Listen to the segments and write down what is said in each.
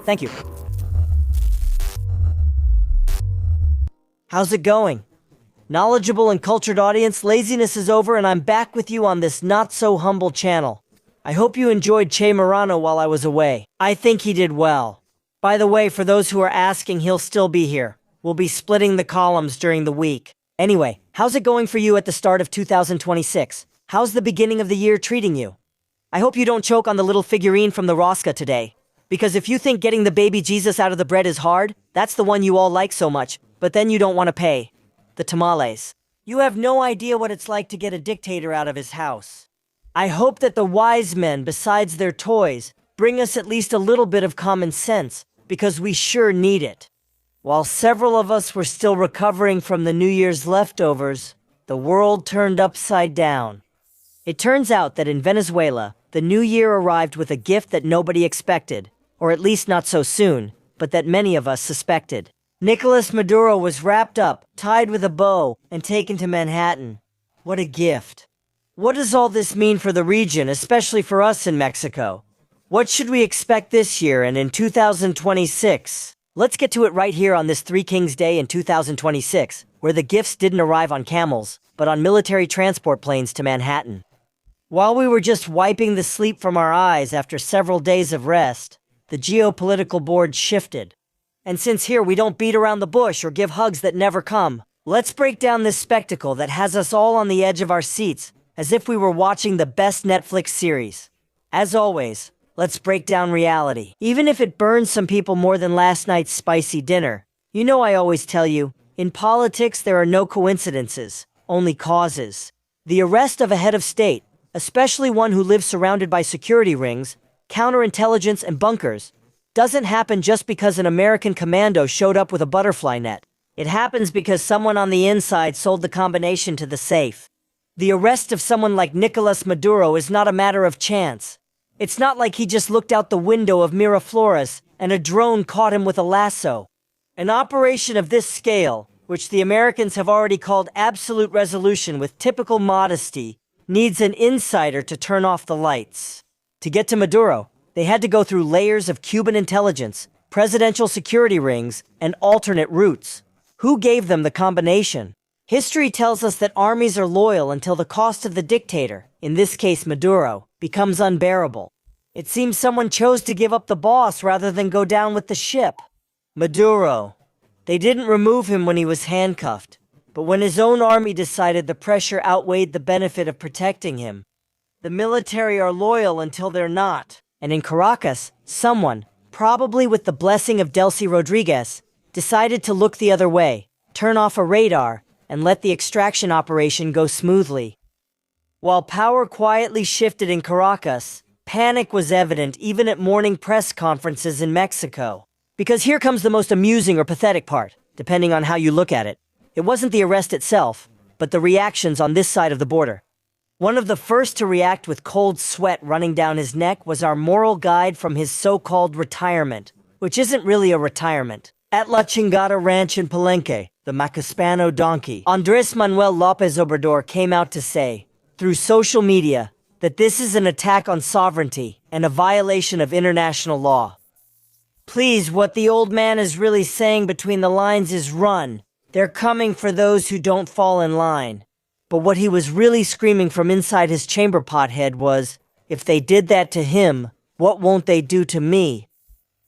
Thank you. How's it going? Knowledgeable and cultured audience, laziness is over and I'm back with you on this not-so-humble channel. I hope you enjoyed Che Morano while I was away. I think he did well. By the way, for those who are asking, he'll still be here. We'll be splitting the columns during the week. Anyway, how's it going for you at the start of 2026? How's the beginning of the year treating you? I hope you don't choke on the little figurine from the Rosca today. Because if you think getting the baby Jesus out of the bread is hard, that's the one you all like so much, but then you don't want to pay. The tamales. You have no idea what it's like to get a dictator out of his house. I hope that the wise men, besides their toys, bring us at least a little bit of common sense, because we sure need it. While several of us were still recovering from the New Year's leftovers, the world turned upside down. It turns out that in Venezuela, the New Year arrived with a gift that nobody expected, or at least not so soon, but that many of us suspected. Nicolas Maduro was wrapped up, tied with a bow, and taken to Manhattan. What a gift. What does all this mean for the region, especially for us in Mexico? What should we expect this year and in 2026? Let's get to it right here on this Three Kings Day in 2026, where the gifts didn't arrive on camels, but on military transport planes to Manhattan. While we were just wiping the sleep from our eyes after several days of rest, the geopolitical board shifted. And since here we don't beat around the bush or give hugs that never come, let's break down this spectacle that has us all on the edge of our seats, as if we were watching the best Netflix series. As always, let's break down reality. Even if it burns some people more than last night's spicy dinner, you know I always tell you, in politics there are no coincidences, only causes. The arrest of a head of state, especially one who lives surrounded by security rings, counterintelligence and bunkers, doesn't happen just because an American commando showed up with a butterfly net. It happens because someone on the inside sold the combination to the safe. The arrest of someone like Nicolas Maduro is not a matter of chance. It's not like he just looked out the window of Miraflores and a drone caught him with a lasso. An operation of this scale, which the Americans have already called absolute resolution with typical modesty, needs an insider to turn off the lights. To get to Maduro, they had to go through layers of Cuban intelligence, presidential security rings, and alternate routes. Who gave them the combination? History tells us that armies are loyal until the cost of the dictator, in this case Maduro, becomes unbearable. It seems someone chose to give up the boss rather than go down with the ship. Maduro. They didn't remove him when he was handcuffed, but when his own army decided the pressure outweighed the benefit of protecting him. The military are loyal until they're not. And in Caracas, someone, probably with the blessing of Delcy Rodriguez, decided to look the other way, turn off a radar, and let the extraction operation go smoothly. While power quietly shifted in Caracas, panic was evident even at morning press conferences in Mexico. Because here comes the most amusing or pathetic part, depending on how you look at it. It wasn't the arrest itself, but the reactions on this side of the border. One of the first to react with cold sweat running down his neck was our moral guide from his so-called retirement, which isn't really a retirement. At La Chingada Ranch in Palenque, the Macaspano donkey, Andrés Manuel López Obrador came out to say, through social media, that this is an attack on sovereignty and a violation of international law. Please, what the old man is really saying between the lines is run. They're coming for those who don't fall in line. But what he was really screaming from inside his chamber pot head was, if they did that to him, what won't they do to me?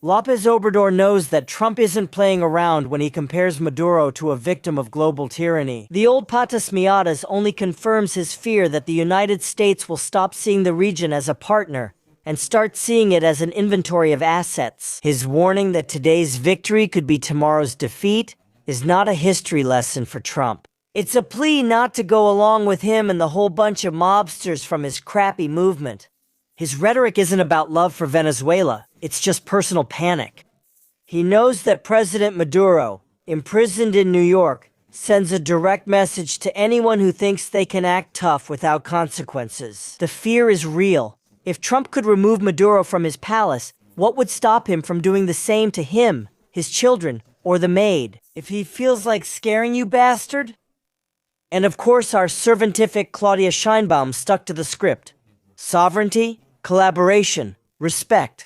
López Obrador knows that Trump isn't playing around when he compares Maduro to a victim of global tyranny. The old patas miadas only confirms his fear that the United States will stop seeing the region as a partner and start seeing it as an inventory of assets. His warning that today's victory could be tomorrow's defeat is not a history lesson for Trump. It's a plea not to go along with him and the whole bunch of mobsters from his crappy movement. His rhetoric isn't about love for Venezuela, it's just personal panic. He knows that President Maduro, imprisoned in New York, sends a direct message to anyone who thinks they can act tough without consequences. The fear is real. If Trump could remove Maduro from his palace, what would stop him from doing the same to him, his children, or the maid? If he feels like scaring you, bastard? And of course our servantific Claudia Scheinbaum stuck to the script. Sovereignty, collaboration, respect.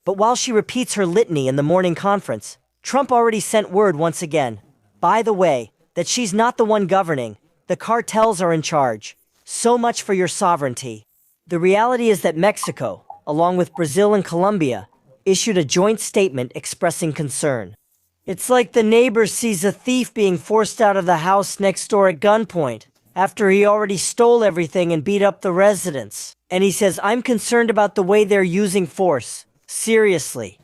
But while she repeats her litany in the morning conference, Trump already sent word once again, by the way, that she's not the one governing. The cartels are in charge. So much for your sovereignty. The reality is that Mexico, along with Brazil and Colombia, issued a joint statement expressing concern. It's like the neighbor sees a thief being forced out of the house next door at gunpoint, after he already stole everything and beat up the residents. And he says, I'm concerned about the way they're using force. Seriously.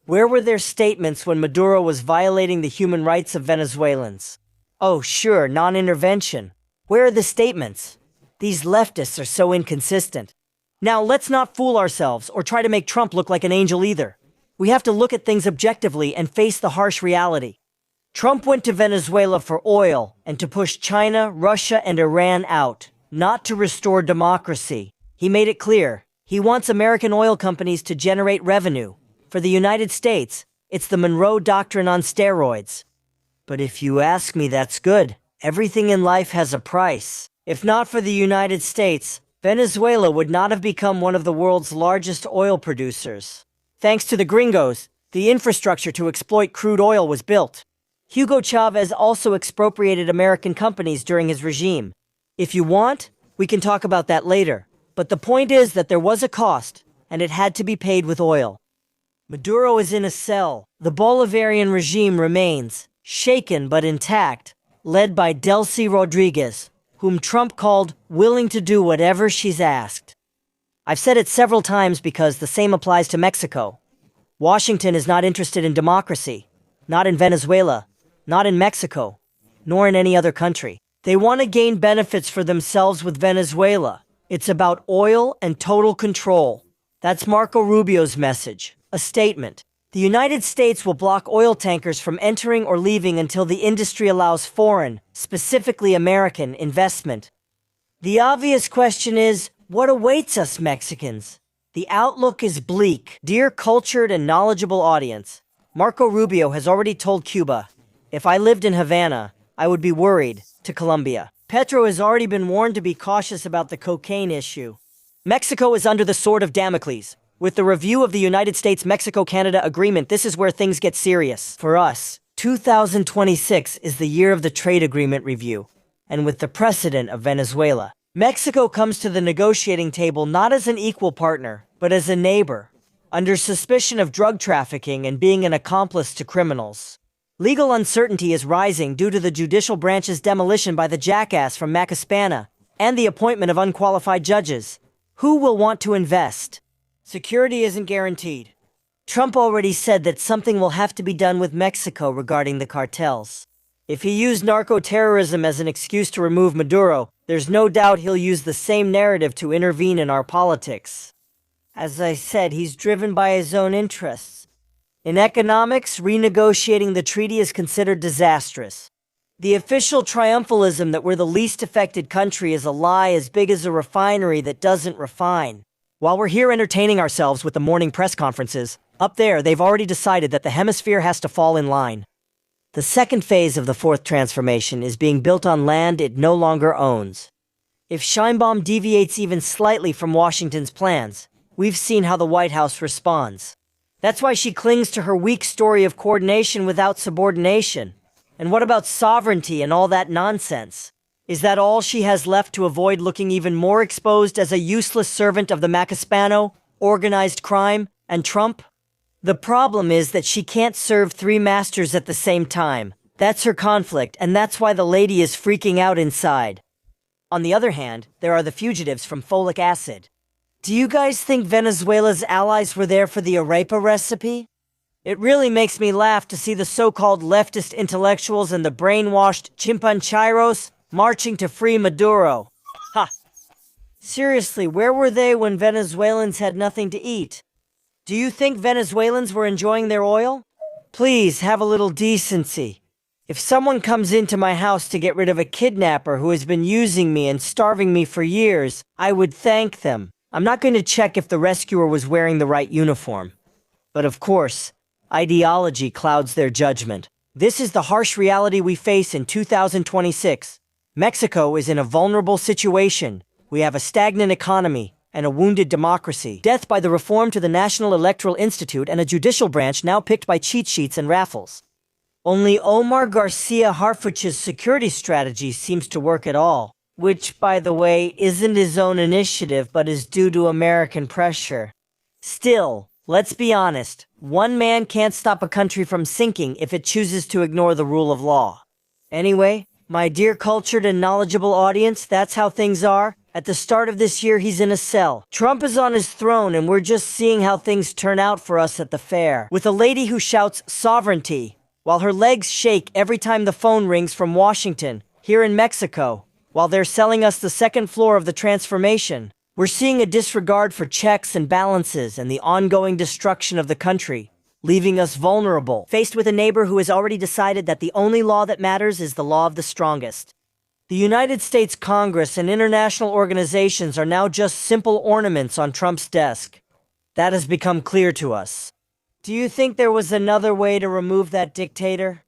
Where were their statements when Maduro was violating the human rights of Venezuelans? Oh, sure, non-intervention. Where are the statements? These leftists are so inconsistent. Now, let's not fool ourselves or try to make Trump look like an angel either. We have to look at things objectively and face the harsh reality. Trump went to Venezuela for oil and to push China, Russia, and Iran out, not to restore democracy. He made it clear, he wants American oil companies to generate revenue. For the United States, it's the Monroe Doctrine on steroids. But if you ask me, that's good. Everything in life has a price. If not for the United States, Venezuela would not have become one of the world's largest oil producers. Thanks to the gringos, the infrastructure to exploit crude oil was built. Hugo Chavez also expropriated American companies during his regime. If you want, we can talk about that later. But the point is that there was a cost, and it had to be paid with oil. Maduro is in a cell. The Bolivarian regime remains, shaken but intact, led by Delcy Rodriguez, whom Trump called willing to do whatever she's asked. I've said it several times because the same applies to Mexico. Washington is not interested in democracy, not in Venezuela, not in Mexico, nor in any other country. They want to gain benefits for themselves with Venezuela. It's about oil and total control. That's Marco Rubio's message, a statement. The United States will block oil tankers from entering or leaving until the industry allows foreign, specifically American, investment. The obvious question is, what awaits us Mexicans? The outlook is bleak. Dear cultured and knowledgeable audience, Marco Rubio has already told Cuba, if I lived in Havana, I would be worried, to Colombia. Petro has already been warned to be cautious about the cocaine issue. Mexico is under the sword of Damocles. With the review of the United States-Mexico-Canada agreement, this is where things get serious. For us, 2026 is the year of the trade agreement review. And with the precedent of Venezuela, Mexico comes to the negotiating table not as an equal partner, but as a neighbor, under suspicion of drug trafficking and being an accomplice to criminals. Legal uncertainty is rising due to the judicial branch's demolition by the jackass from Macaspana and the appointment of unqualified judges. Who will want to invest? Security isn't guaranteed. Trump already said that something will have to be done with Mexico regarding the cartels. If he used narco-terrorism as an excuse to remove Maduro, there's no doubt he'll use the same narrative to intervene in our politics. As I said, he's driven by his own interests. In economics, renegotiating the treaty is considered disastrous. The official triumphalism that we're the least affected country is a lie as big as a refinery that doesn't refine. While we're here entertaining ourselves with the morning press conferences, up there they've already decided that the hemisphere has to fall in line. The second phase of the fourth transformation is being built on land it no longer owns. If Sheinbaum deviates even slightly from Washington's plans, we've seen how the White House responds. That's why she clings to her weak story of coordination without subordination. And what about sovereignty and all that nonsense? Is that all she has left to avoid looking even more exposed as a useless servant of the Macaspano, organized crime, and Trump? The problem is that she can't serve three masters at the same time. That's her conflict, and that's why the lady is freaking out inside. On the other hand, there are the fugitives from folic acid. Do you guys think Venezuela's allies were there for the arepa recipe? It really makes me laugh to see the so-called leftist intellectuals and the brainwashed chimpancheiros marching to free Maduro. Ha! Seriously, where were they when Venezuelans had nothing to eat? Do you think Venezuelans were enjoying their oil? Please, have a little decency. If someone comes into my house to get rid of a kidnapper who has been using me and starving me for years, I would thank them. I'm not going to check if the rescuer was wearing the right uniform. But of course, ideology clouds their judgment. This is the harsh reality we face in 2026. Mexico is in a vulnerable situation. We have a stagnant economy, and a wounded democracy. Death by the reform to the National Electoral Institute and a judicial branch now picked by cheat sheets and raffles. Only Omar Garcia Harfuch's security strategy seems to work at all, which, by the way, isn't his own initiative but is due to American pressure. Still, let's be honest, one man can't stop a country from sinking if it chooses to ignore the rule of law. Anyway, my dear cultured and knowledgeable audience, that's how things are. At the start of this year, he's in a cell. Trump is on his throne, and we're just seeing how things turn out for us at the fair. With a lady who shouts sovereignty, while her legs shake every time the phone rings from Washington, here in Mexico, while they're selling us the second floor of the transformation. We're seeing a disregard for checks and balances and the ongoing destruction of the country, leaving us vulnerable, faced with a neighbor who has already decided that the only law that matters is the law of the strongest. The United States Congress and international organizations are now just simple ornaments on Trump's desk. That has become clear to us. Do you think there was another way to remove that dictator?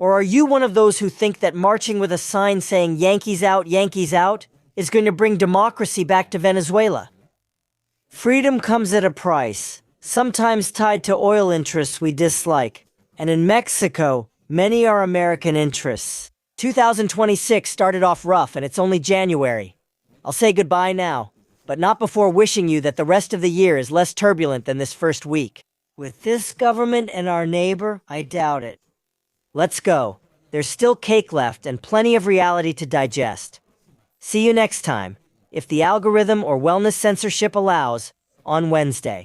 Or are you one of those who think that marching with a sign saying Yankees out, is going to bring democracy back to Venezuela? Freedom comes at a price, sometimes tied to oil interests we dislike. And in Mexico, many are American interests. 2026 started off rough and it's only January. I'll say goodbye now, but not before wishing you that the rest of the year is less turbulent than this first week. With this government and our neighbor, I doubt it. Let's go. There's still cake left and plenty of reality to digest. See you next time, if the algorithm or wellness censorship allows, on Wednesday.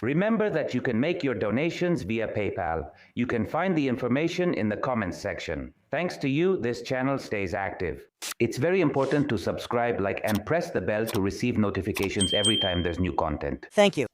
Remember that you can make your donations via PayPal. You can find the information in the comments section. Thanks to you, this channel stays active. It's very important to subscribe, like, and press the bell to receive notifications every time there's new content. Thank you.